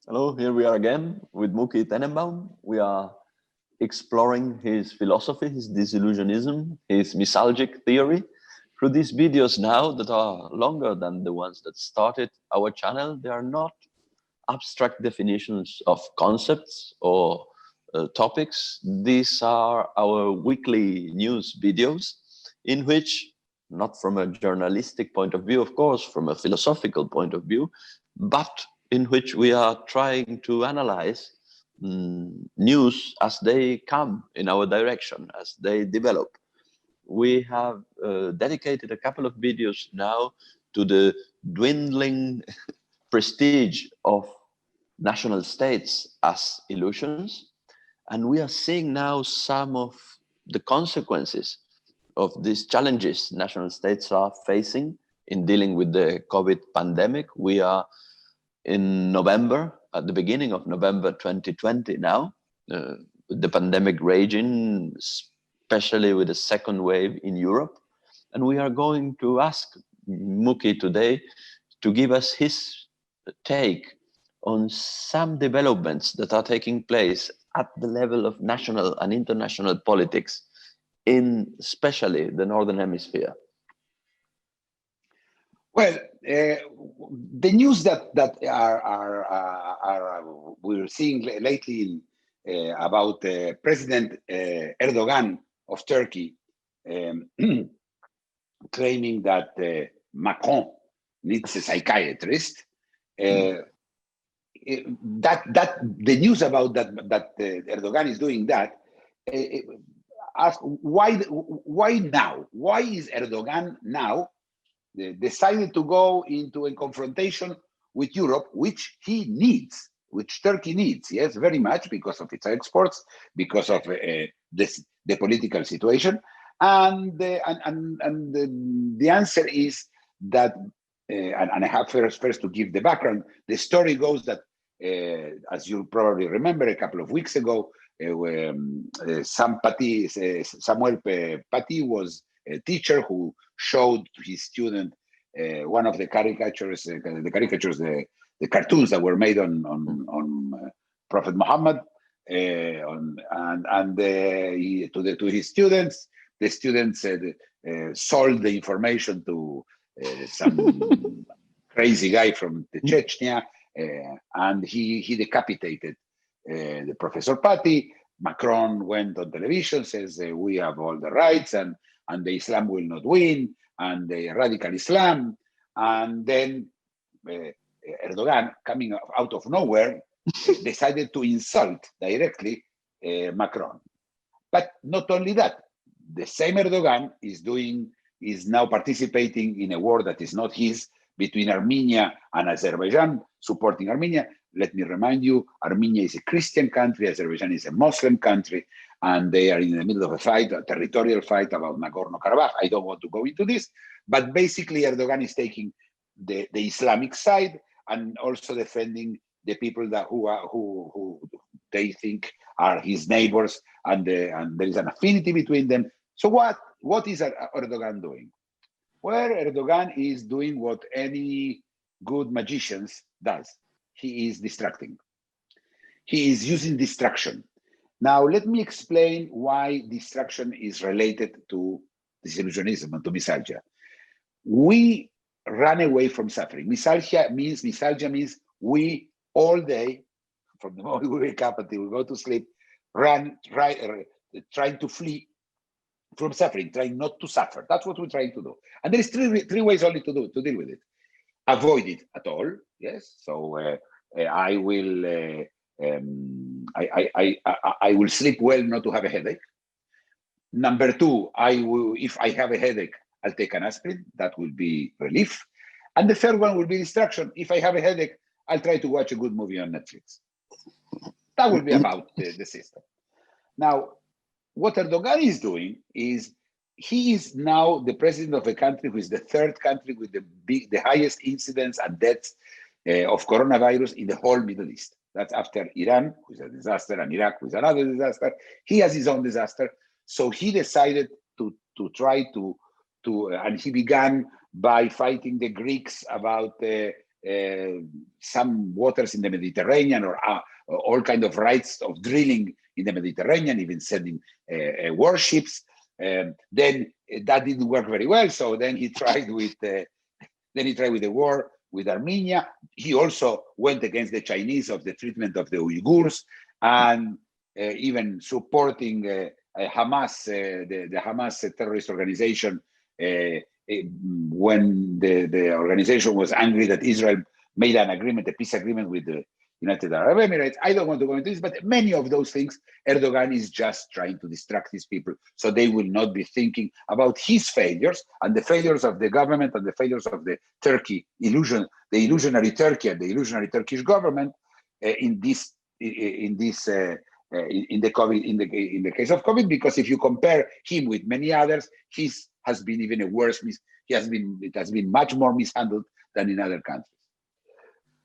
Hello, here we are again with Mookie Tenembaum. We are exploring his philosophy, his disillusionism, his misalgic theory. Through these videos now that are longer than the ones that started our channel, they are not abstract definitions of concepts or topics. These are our weekly news videos in which, not from a journalistic point of view, of course, from a philosophical point of view, but in which we are trying to analyze news as they come in our direction, as they develop. We have dedicated a couple of videos now to the dwindling prestige of national states as illusions. And we are seeing now some of the consequences of these challenges national states are facing in dealing with the COVID pandemic. We are in November, at the beginning of November 2020 now, the pandemic raging, especially with the second wave in Europe. And we are going to ask Mookie today to give us his take on some developments that are taking place at the level of national and international politics in especially the Northern Hemisphere. Well, the news that we're seeing lately about President Erdogan of Turkey claiming that Macron needs a psychiatrist. That the news about that Erdogan is doing that. Ask why now? Why is Erdogan now decided to go into a confrontation with Europe, which he needs, which Turkey needs, yes, very much because of its exports, because of the political situation, and the answer is that, and I have first to give the background. The story goes that, as you probably remember, a couple of weeks ago, Samuel Paty was a teacher who showed to his student one of the caricatures, the cartoons that were made on Prophet Muhammad, to his students. The students sold the information to some crazy guy from the Chechnya, and he decapitated the Professor Paty. Macron went on television, says we have all the rights, and the Islam will not win, and the radical Islam. And then Erdogan, coming out of nowhere, decided to insult directly Macron. But not only that, the same Erdogan is now participating in a war that is not his, between Armenia and Azerbaijan, supporting Armenia. Let me remind you, Armenia is a Christian country, Azerbaijan is a Muslim country, and they are in the middle of a fight, a territorial fight about Nagorno-Karabakh. I don't want to go into this, but basically Erdogan is taking the Islamic side and also defending the people that who they think are his neighbors, and there is an affinity between them. So what is Erdogan doing? Well, Erdogan is doing what any good magician does. He is distracting. He is using distraction. Now, let me explain why distraction is related to disillusionism and to misalgia. We run away from suffering. Misalgia means we all day, from the moment we wake up until we go to sleep, trying to flee from suffering, trying not to suffer. That's what we're trying to do. And there is three ways only to deal with it. Avoid it at all. Yes. So I will I will sleep well not to have a headache. Number two, if I have a headache, I'll take an aspirin. That will be relief. And the third one will be distraction. If I have a headache, I'll try to watch a good movie on Netflix. That will be about the system. Now, what Erdogan is doing is he is now the president of a country who is the third country with the highest incidence and deaths of coronavirus in the whole Middle East. That's after Iran, who is a disaster, and Iraq, who is another disaster. He has his own disaster. So he decided to try to and he began by fighting the Greeks about some waters in the Mediterranean, or all kind of rights of drilling in the Mediterranean, even sending warships. Then that didn't work very well. So then he tried with the war with Armenia. He also went against the Chinese of the treatment of the Uyghurs, and even supporting Hamas, the Hamas terrorist organization, when the organization was angry that Israel made an agreement, a peace agreement with the United Arab Emirates. I don't want to go into this, but many of those things, Erdogan is just trying to distract his people so they will not be thinking about his failures and the failures of the government and the failures of the Turkey illusion, the illusionary Turkey and the illusionary Turkish government in the case of COVID, because if you compare him with many others, his has been even a worse. It has been much more mishandled than in other countries.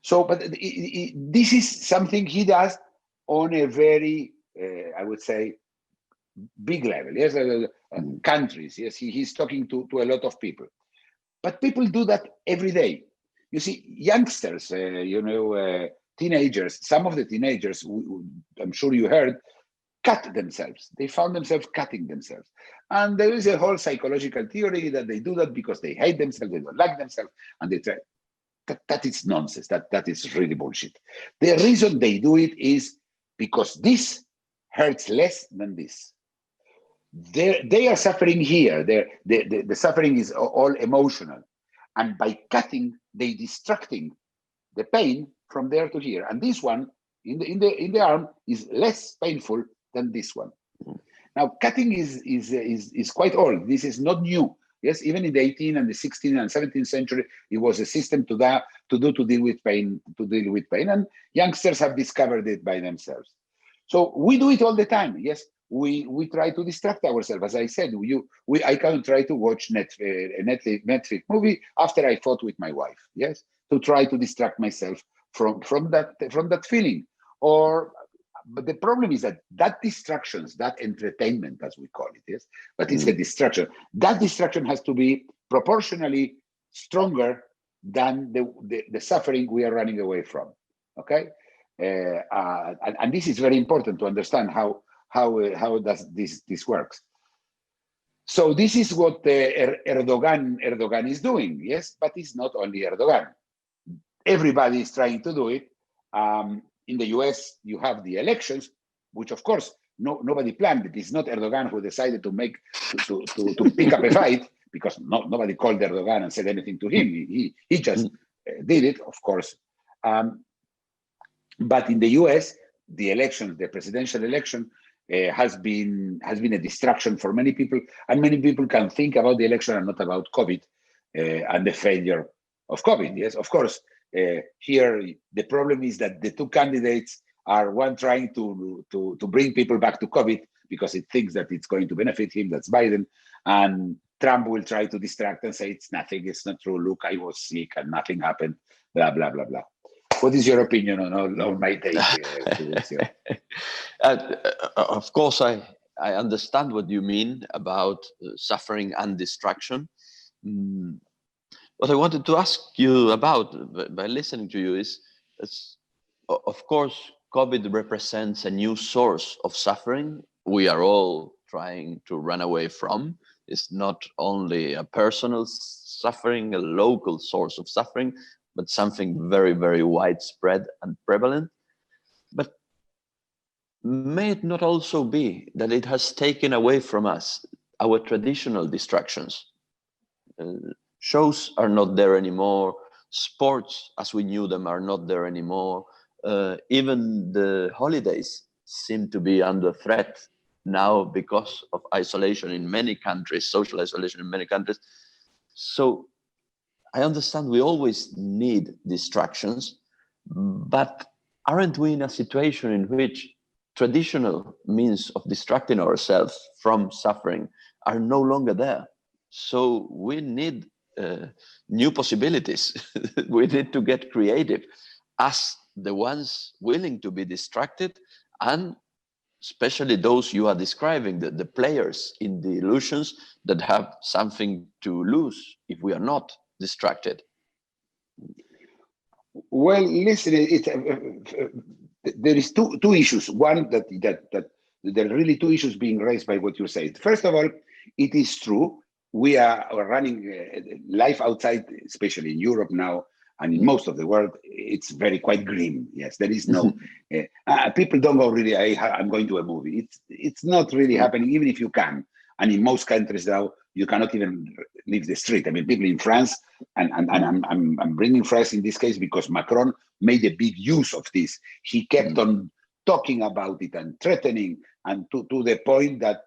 So, but this is something he does on a very, I would say, big level. Yes, countries. Yes, he's talking to a lot of people, but people do that every day. You see, youngsters, teenagers. Some of the teenagers, I'm sure you heard, cut themselves. They found themselves cutting themselves. And there is a whole psychological theory that they do that because they hate themselves, they don't like themselves, and they try. That is nonsense. That is really bullshit. The reason they do it is because this hurts less than this. They are suffering here. The suffering is all emotional. And by cutting, they distracting the pain from there to here. And this one in the arm is less painful than this one. Now, cutting is quite old. This is not new. Yes, even in the 18th and the 16th and 17th century, it was a system to deal with pain, and youngsters have discovered it by themselves. So we do it all the time. Yes, we try to distract ourselves. As I said, I can try to watch a Netflix movie after I fought with my wife. Yes, to try to distract myself from that feeling. But the problem is that distractions, that entertainment, as we call it, yes, but it's a distraction. That distraction has to be proportionally stronger than the suffering we are running away from. Okay, and this is very important to understand how does this works. So this is what Erdogan is doing, yes, but it's not only Erdogan. Everybody is trying to do it. In the US, you have the elections, which of course nobody planned. It is not Erdogan who decided to pick up a fight, because nobody called Erdogan and said anything to him. He just did it, of course. But in the US, the presidential election has been a distraction for many people, and many people can think about the election and not about COVID and the failure of COVID. Yes, of course. Here, the problem is that the two candidates are one trying to bring people back to COVID because it thinks that it's going to benefit him, that's Biden, and Trump will try to distract and say it's nothing, it's not true, look, I was sick and nothing happened, blah, blah, blah, blah. What is your opinion on my take? Of course, I understand what you mean about suffering and distraction. What I wanted to ask you about by listening to you is, of course, COVID represents a new source of suffering we are all trying to run away from. It's not only a personal suffering, a local source of suffering, but something very, very widespread and prevalent. But may it not also be that it has taken away from us our traditional distractions? Shows are not there anymore. Sports, as we knew them, are not there anymore. Even the holidays seem to be under threat now because of isolation in many countries, social isolation in many countries. So I understand we always need distractions, but aren't we in a situation in which traditional means of distracting ourselves from suffering are no longer there? So we need new possibilities. We need to get creative as the ones willing to be distracted, and especially those you are describing, the players in the illusions that have something to lose if we are not distracted. Well, listen, there is two issues. One that there are really two issues being raised by what you said. First of all, it is true we are running life outside, especially in Europe now, and in most of the world, it's very quite grim. Yes, there is no people don't go really. I'm going to a movie. It's not really happening, even if you can. And in most countries now, you cannot even leave the street. I mean, people in France, and I'm bringing France in this case because Macron made a big use of this. He kept on talking about it and threatening, and to the point that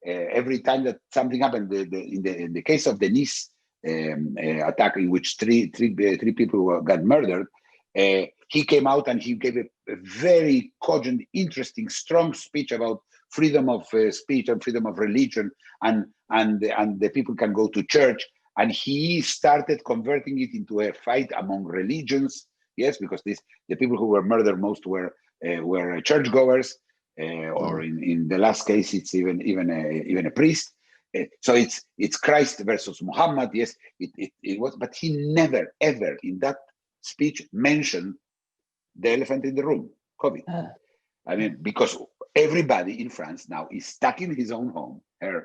every time that something happened, in the case of the Nice attack, in which three people got murdered, he came out and he gave a very cogent, interesting, strong speech about freedom of speech and freedom of religion, and the people can go to church. And he started converting it into a fight among religions. Yes, because the people who were murdered most were churchgoers, or in the last case, it's even a priest. So it's Christ versus Muhammad. Yes, it was, but he never ever in that speech mentioned the elephant in the room, COVID. I mean, because everybody in France now is stuck in his own home,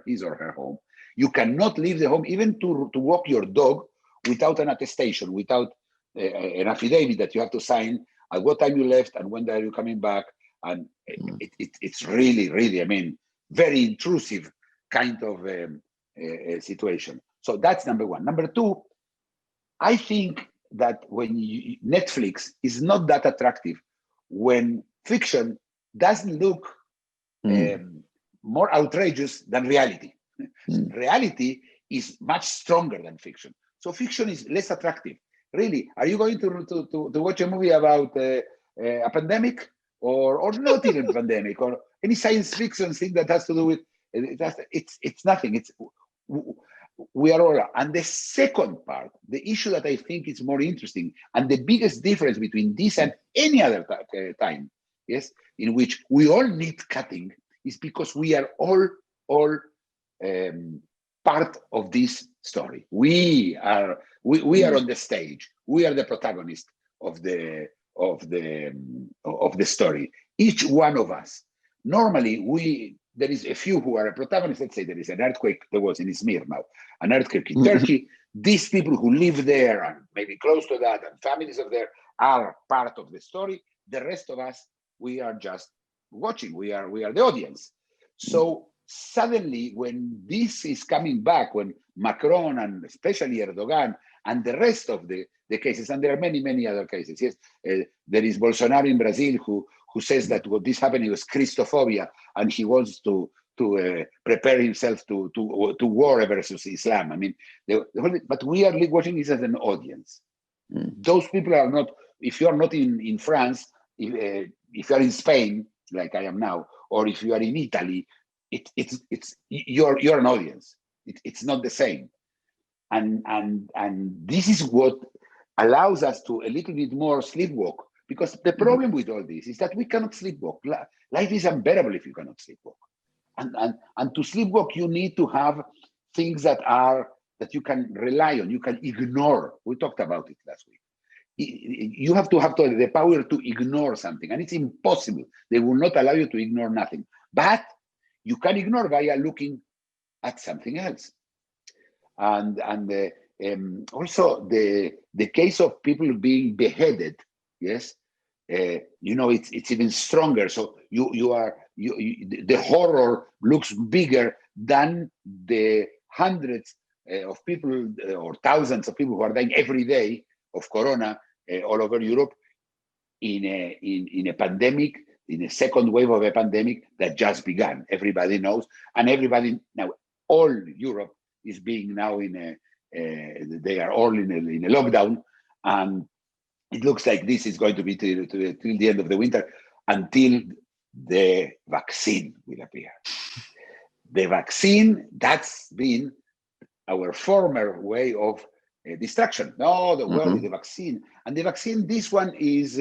his or her home. You cannot leave the home, even to walk your dog, without an attestation, without an affidavit that you have to sign at what time you left and when are you coming back. And it's really, really, I mean, very intrusive kind of situation. So that's number one. Number two, I think that when Netflix is not that attractive, when fiction doesn't look more outrageous than reality. Reality is much stronger than fiction. So fiction is less attractive. Really, are you going to watch a movie about a pandemic, or not even pandemic, or any science fiction thing that has to do with it's nothing. We are all. And the second part, the issue that I think is more interesting, and the biggest difference between this and any other time, yes, in which we all need cutting, is because we are all part of this story. We are on the stage. We are the protagonist of the story. Each one of us. Normally, there is a few who are a protagonist. Let's say there is an earthquake. There was in Izmir now, an earthquake in Turkey. These people who live there and maybe close to that, and families of there, are part of the story. The rest of us, we are just watching. We are the audience. So suddenly, when this is coming back, when Macron and especially Erdogan and the rest of the cases, and there are many other cases. Yes, there is Bolsonaro in Brazil who says that what is happening is Christophobia, and he wants to prepare himself to war versus Islam. I mean, but we are watching this as an audience. Those people are not. If you are not in France, if you are in Spain, like I am now, or if you are in Italy, you're an audience. It's not the same, and this is what allows us to a little bit more sleepwalk. Because the problem with all this is that we cannot sleepwalk. Life is unbearable if you cannot sleepwalk. And to sleepwalk, you need to have things that you can rely on, you can ignore. We talked about it last week. You have to have the power to ignore something, and it's impossible. They will not allow you to ignore nothing. But you can ignore via looking at something else. And also the case of people being beheaded. Yes, it's even stronger. So the horror looks bigger than the hundreds of people or thousands of people who are dying every day of corona all over Europe in a pandemic, in a second wave of a pandemic that just began. Everybody knows, and everybody now, all Europe is being now they are all in a lockdown, and it looks like this is going to be till the end of the winter, until the vaccine will appear. The vaccine, that's been our former way of distraction. No, the world is the vaccine. And the vaccine, this one is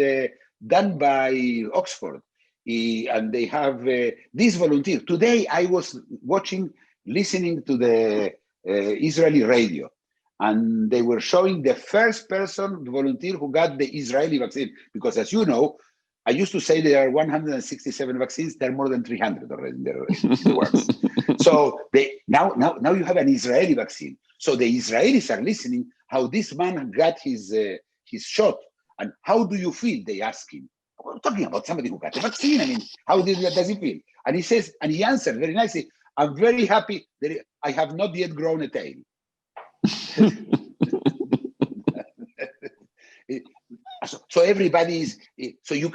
done by Oxford. And they have this volunteer. Today, I was listening to the Israeli radio. and they were showing the first person, the volunteer, who got the Israeli vaccine. Because as you know, I used to say there are 167 vaccines. There are more than 300 already in the works. So now you have an Israeli vaccine. So the Israelis are listening how this man got his shot. And how do you feel? They ask him. We're talking about somebody who got the vaccine. I mean, how does he feel? And he says, and he answered very nicely, I'm very happy that I have not yet grown a tail. So everybody is, so you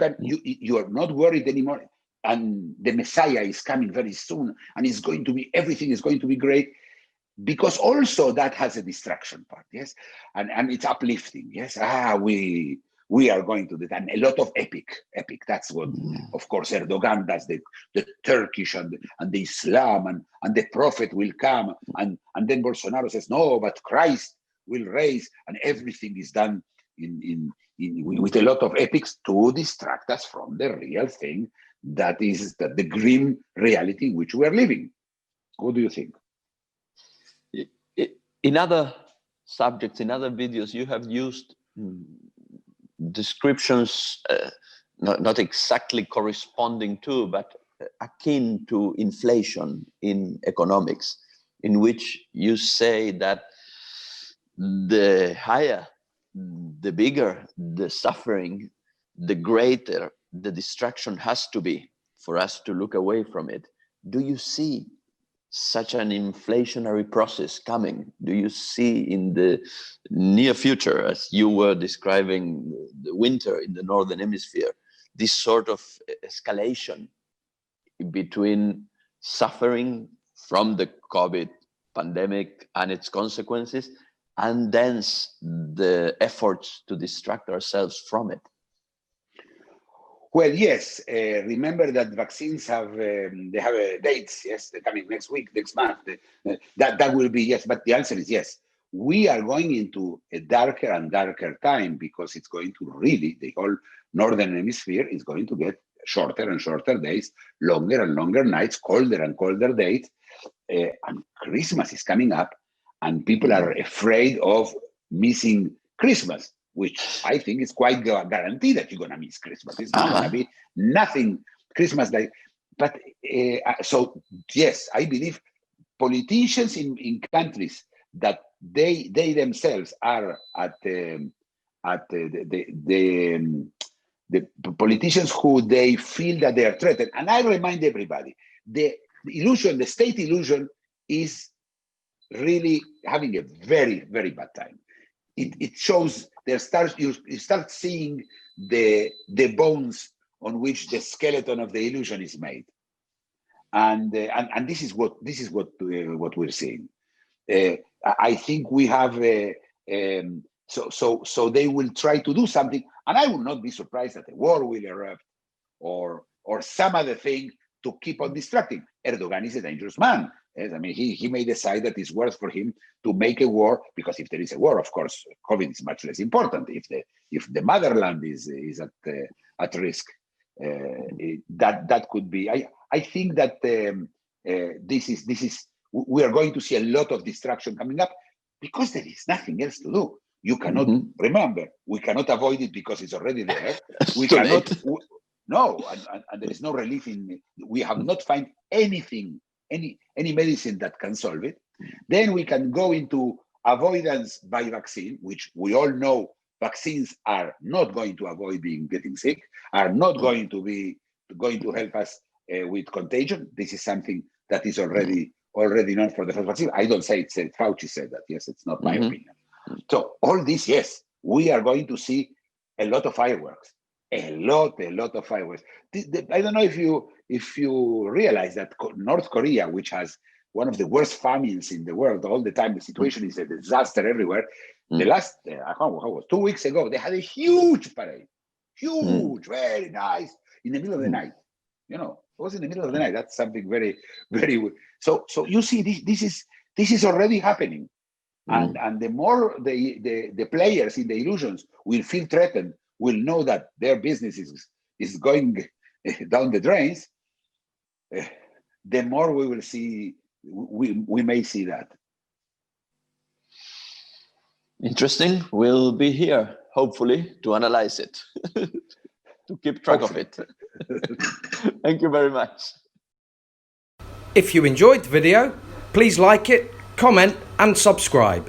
are not worried anymore. And the Messiah is coming very soon, and everything is going to be great. Because also that has a distraction part, yes, and it's uplifting, yes. We are going to do that, and a lot of epic. That's what, of course, Erdogan does. The Turkish and the Islam and the Prophet will come, and then Bolsonaro says no, but Christ will raise, and everything is done with a lot of epics to distract us from the real thing, that is the grim reality in which we are living. What do you think? In other subjects, in other videos, you have used descriptions not exactly corresponding to, but akin to inflation in economics, in which you say that the higher, the bigger the suffering, the greater the destruction has to be for us to look away from it. Do you see such an inflationary process coming? Do you see in the near future, as you were describing the winter in the Northern Hemisphere, this sort of escalation between suffering from the COVID pandemic and its consequences, and then the efforts to distract ourselves from it? Well, yes. Remember that vaccines have dates. Yes, they're coming next week, next month. That will be yes. But the answer is yes. We are going into a darker and darker time, because it's going to really, the whole Northern Hemisphere is going to get shorter and shorter days, longer and longer nights, colder and colder days, and Christmas is coming up, and people are afraid of missing Christmas, which I think is quite guaranteed that you're going to miss Christmas. It's not going to be nothing Christmas Day. But so, yes, I believe politicians in countries that they themselves are at the politicians who they feel that they are threatened. And I remind everybody, the illusion, the state illusion, is really having a very, very bad time. It shows you start seeing the bones on which the skeleton of the illusion is made, and this is what we're seeing. I think we have so they will try to do something, and I will not be surprised that a war will erupt or some other thing to keep on distracting. Erdogan is a dangerous man. Yes, I mean, he may decide that it's worth for him to make a war, because if there is a war, of course, COVID is much less important. If the motherland is at risk, that could be. I think that this is we are going to see a lot of distraction coming up, because there is nothing else to do. You cannot remember. We cannot avoid it because it's already there. We cannot. No, and there is no relief in. We have not found anything, any medicine that can solve it. Then we can go into avoidance by vaccine, which we all know vaccines are not going to avoid getting sick, are not going to help us with contagion. This is something that is already known for the first vaccine. I don't say it. Fauci said that. Yes, it's not my opinion. So all this, yes, we are going to see a lot of fireworks. A lot of fireworks. I don't know if you realize that North Korea, which has one of the worst famines in the world all the time, the situation is a disaster everywhere. The last, how was 2 weeks ago, they had a huge parade, very nice, in the middle of the night. You know, it was in the middle of the night. That's something very, very. So you see, this is already happening, and the more the players in the illusions will feel threatened, will know that their business is going down the drains, the more we will see, we may see that. Interesting. We'll be here, hopefully, to analyze it, to keep track of it. Thank you very much. If you enjoyed the video, please like it, comment and subscribe.